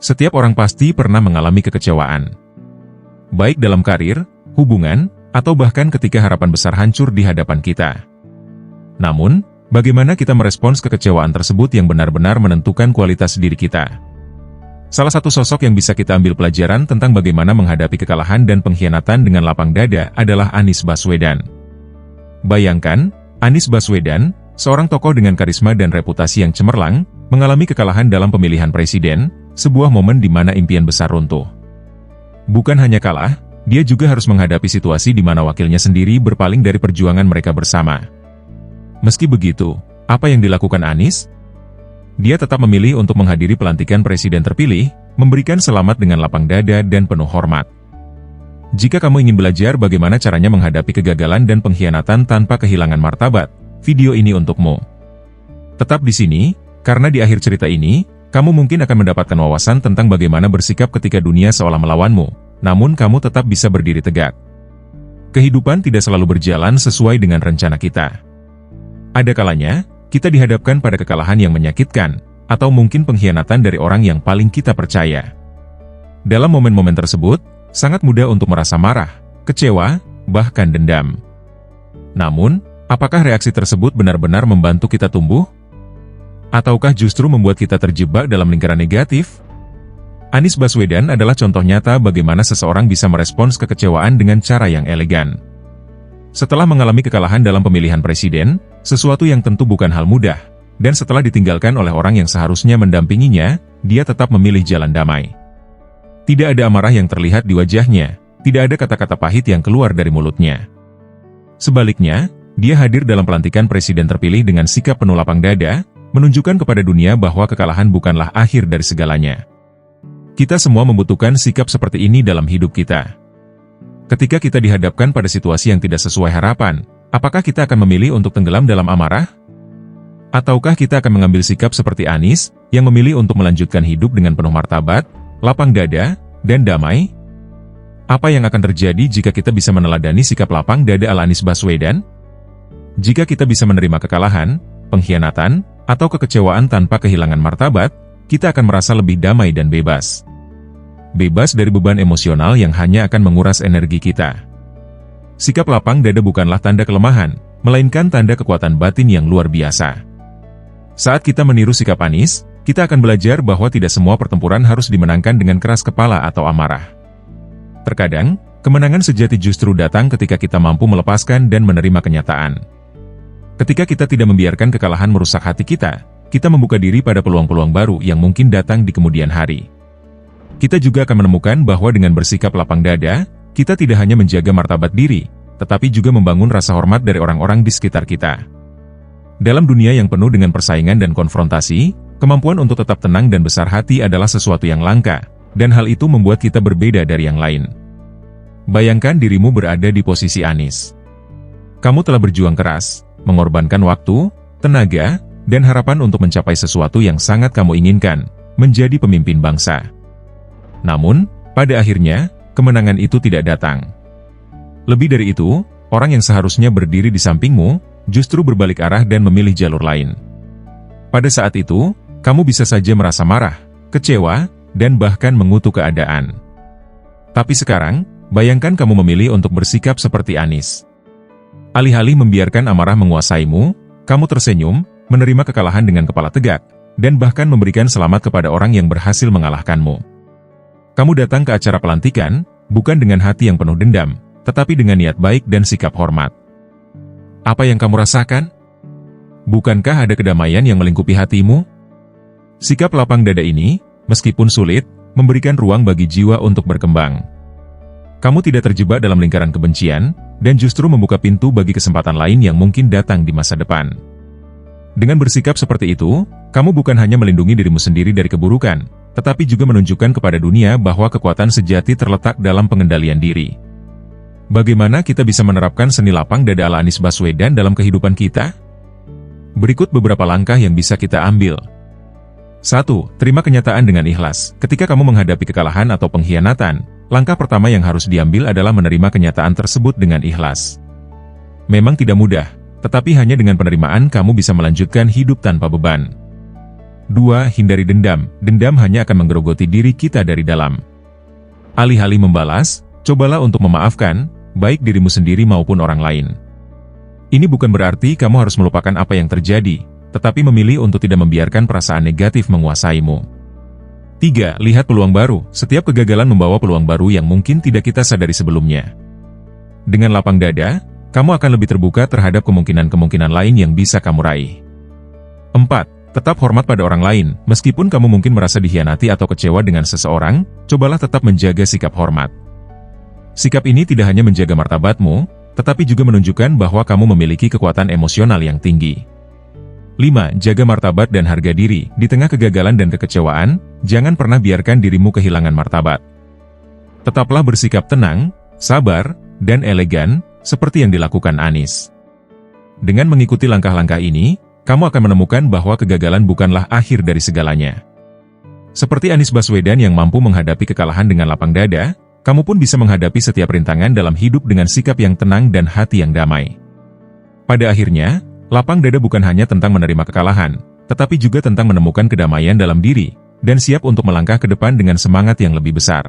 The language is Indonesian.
Setiap orang pasti pernah mengalami kekecewaan. Baik dalam karir, hubungan, atau bahkan ketika harapan besar hancur di hadapan kita. Namun, bagaimana kita merespons kekecewaan tersebut yang benar-benar menentukan kualitas diri kita. Salah satu sosok yang bisa kita ambil pelajaran tentang bagaimana menghadapi kekalahan dan pengkhianatan dengan lapang dada adalah Anies Baswedan. Bayangkan, Anies Baswedan, seorang tokoh dengan karisma dan reputasi yang cemerlang, mengalami kekalahan dalam pemilihan presiden, sebuah momen di mana impian besar runtuh. Bukan hanya kalah, dia juga harus menghadapi situasi di mana wakilnya sendiri berpaling dari perjuangan mereka bersama. Meski begitu, apa yang dilakukan Anies? Dia tetap memilih untuk menghadiri pelantikan presiden terpilih, memberikan selamat dengan lapang dada dan penuh hormat. Jika kamu ingin belajar bagaimana caranya menghadapi kegagalan dan pengkhianatan tanpa kehilangan martabat, video ini untukmu. Tetap di sini, karena di akhir cerita ini, kamu mungkin akan mendapatkan wawasan tentang bagaimana bersikap ketika dunia seolah melawanmu, namun kamu tetap bisa berdiri tegak. Kehidupan tidak selalu berjalan sesuai dengan rencana kita. Ada kalanya, kita dihadapkan pada kekalahan yang menyakitkan, atau mungkin pengkhianatan dari orang yang paling kita percaya. Dalam momen-momen tersebut, sangat mudah untuk merasa marah, kecewa, bahkan dendam. Namun, apakah reaksi tersebut benar-benar membantu kita tumbuh? Ataukah justru membuat kita terjebak dalam lingkaran negatif? Anies Baswedan adalah contoh nyata bagaimana seseorang bisa merespons kekecewaan dengan cara yang elegan. Setelah mengalami kekalahan dalam pemilihan presiden, sesuatu yang tentu bukan hal mudah, dan setelah ditinggalkan oleh orang yang seharusnya mendampinginya, dia tetap memilih jalan damai. Tidak ada amarah yang terlihat di wajahnya, tidak ada kata-kata pahit yang keluar dari mulutnya. Sebaliknya, dia hadir dalam pelantikan presiden terpilih dengan sikap penuh lapang dada, menunjukkan kepada dunia bahwa kekalahan bukanlah akhir dari segalanya. Kita semua membutuhkan sikap seperti ini dalam hidup kita. Ketika kita dihadapkan pada situasi yang tidak sesuai harapan, apakah kita akan memilih untuk tenggelam dalam amarah? Ataukah kita akan mengambil sikap seperti Anies, yang memilih untuk melanjutkan hidup dengan penuh martabat, lapang dada, dan damai? Apa yang akan terjadi jika kita bisa meneladani sikap lapang dada ala Anies Baswedan? Jika kita bisa menerima kekalahan, pengkhianatan, atau kekecewaan tanpa kehilangan martabat, kita akan merasa lebih damai dan bebas. Bebas dari beban emosional yang hanya akan menguras energi kita. Sikap lapang dada bukanlah tanda kelemahan, melainkan tanda kekuatan batin yang luar biasa. Saat kita meniru sikap Anies, kita akan belajar bahwa tidak semua pertempuran harus dimenangkan dengan keras kepala atau amarah. Terkadang, kemenangan sejati justru datang ketika kita mampu melepaskan dan menerima kenyataan. Ketika kita tidak membiarkan kekalahan merusak hati kita membuka diri pada peluang-peluang baru yang mungkin datang di kemudian hari. Kita juga akan menemukan bahwa dengan bersikap lapang dada, kita tidak hanya menjaga martabat diri, tetapi juga membangun rasa hormat dari orang-orang di sekitar kita. Dalam dunia yang penuh dengan persaingan dan konfrontasi, kemampuan untuk tetap tenang dan besar hati adalah sesuatu yang langka, dan hal itu membuat kita berbeda dari yang lain. Bayangkan dirimu berada di posisi Anies. Kamu telah berjuang keras, mengorbankan waktu, tenaga, dan harapan untuk mencapai sesuatu yang sangat kamu inginkan, menjadi pemimpin bangsa. Namun, pada akhirnya, kemenangan itu tidak datang. Lebih dari itu, orang yang seharusnya berdiri di sampingmu, justru berbalik arah dan memilih jalur lain. Pada saat itu, kamu bisa saja merasa marah, kecewa, dan bahkan mengutuk keadaan. Tapi sekarang, bayangkan kamu memilih untuk bersikap seperti Anies. Alih-alih membiarkan amarah menguasaimu, kamu tersenyum, menerima kekalahan dengan kepala tegak, dan bahkan memberikan selamat kepada orang yang berhasil mengalahkanmu. Kamu datang ke acara pelantikan, bukan dengan hati yang penuh dendam, tetapi dengan niat baik dan sikap hormat. Apa yang kamu rasakan? Bukankah ada kedamaian yang melingkupi hatimu? Sikap lapang dada ini, meskipun sulit, memberikan ruang bagi jiwa untuk berkembang. Kamu tidak terjebak dalam lingkaran kebencian, dan justru membuka pintu bagi kesempatan lain yang mungkin datang di masa depan. Dengan bersikap seperti itu, kamu bukan hanya melindungi dirimu sendiri dari keburukan, tetapi juga menunjukkan kepada dunia bahwa kekuatan sejati terletak dalam pengendalian diri. Bagaimana kita bisa menerapkan seni lapang dada ala Anies Baswedan dalam kehidupan kita? Berikut beberapa langkah yang bisa kita ambil. 1. Terima kenyataan dengan ikhlas. Ketika kamu menghadapi kekalahan atau pengkhianatan, langkah pertama yang harus diambil adalah menerima kenyataan tersebut dengan ikhlas. Memang tidak mudah, tetapi hanya dengan penerimaan kamu bisa melanjutkan hidup tanpa beban. 2. Hindari dendam. Dendam hanya akan menggerogoti diri kita dari dalam. Alih-alih membalas, cobalah untuk memaafkan, baik dirimu sendiri maupun orang lain. Ini bukan berarti kamu harus melupakan apa yang terjadi, tetapi memilih untuk tidak membiarkan perasaan negatif menguasaimu. 3. Lihat peluang baru. Setiap kegagalan membawa peluang baru yang mungkin tidak kita sadari sebelumnya. Dengan lapang dada, kamu akan lebih terbuka terhadap kemungkinan-kemungkinan lain yang bisa kamu raih. 4. Tetap hormat pada orang lain. Meskipun kamu mungkin merasa dikhianati atau kecewa dengan seseorang, cobalah tetap menjaga sikap hormat. Sikap ini tidak hanya menjaga martabatmu, tetapi juga menunjukkan bahwa kamu memiliki kekuatan emosional yang tinggi. 5. Jaga martabat dan harga diri. Di tengah kegagalan dan kekecewaan, jangan pernah biarkan dirimu kehilangan martabat. Tetaplah bersikap tenang, sabar, dan elegan, seperti yang dilakukan Anies. Dengan mengikuti langkah-langkah ini, kamu akan menemukan bahwa kegagalan bukanlah akhir dari segalanya. Seperti Anies Baswedan yang mampu menghadapi kekalahan dengan lapang dada, kamu pun bisa menghadapi setiap rintangan dalam hidup dengan sikap yang tenang dan hati yang damai. Pada akhirnya, lapang dada bukan hanya tentang menerima kekalahan, tetapi juga tentang menemukan kedamaian dalam diri, dan siap untuk melangkah ke depan dengan semangat yang lebih besar.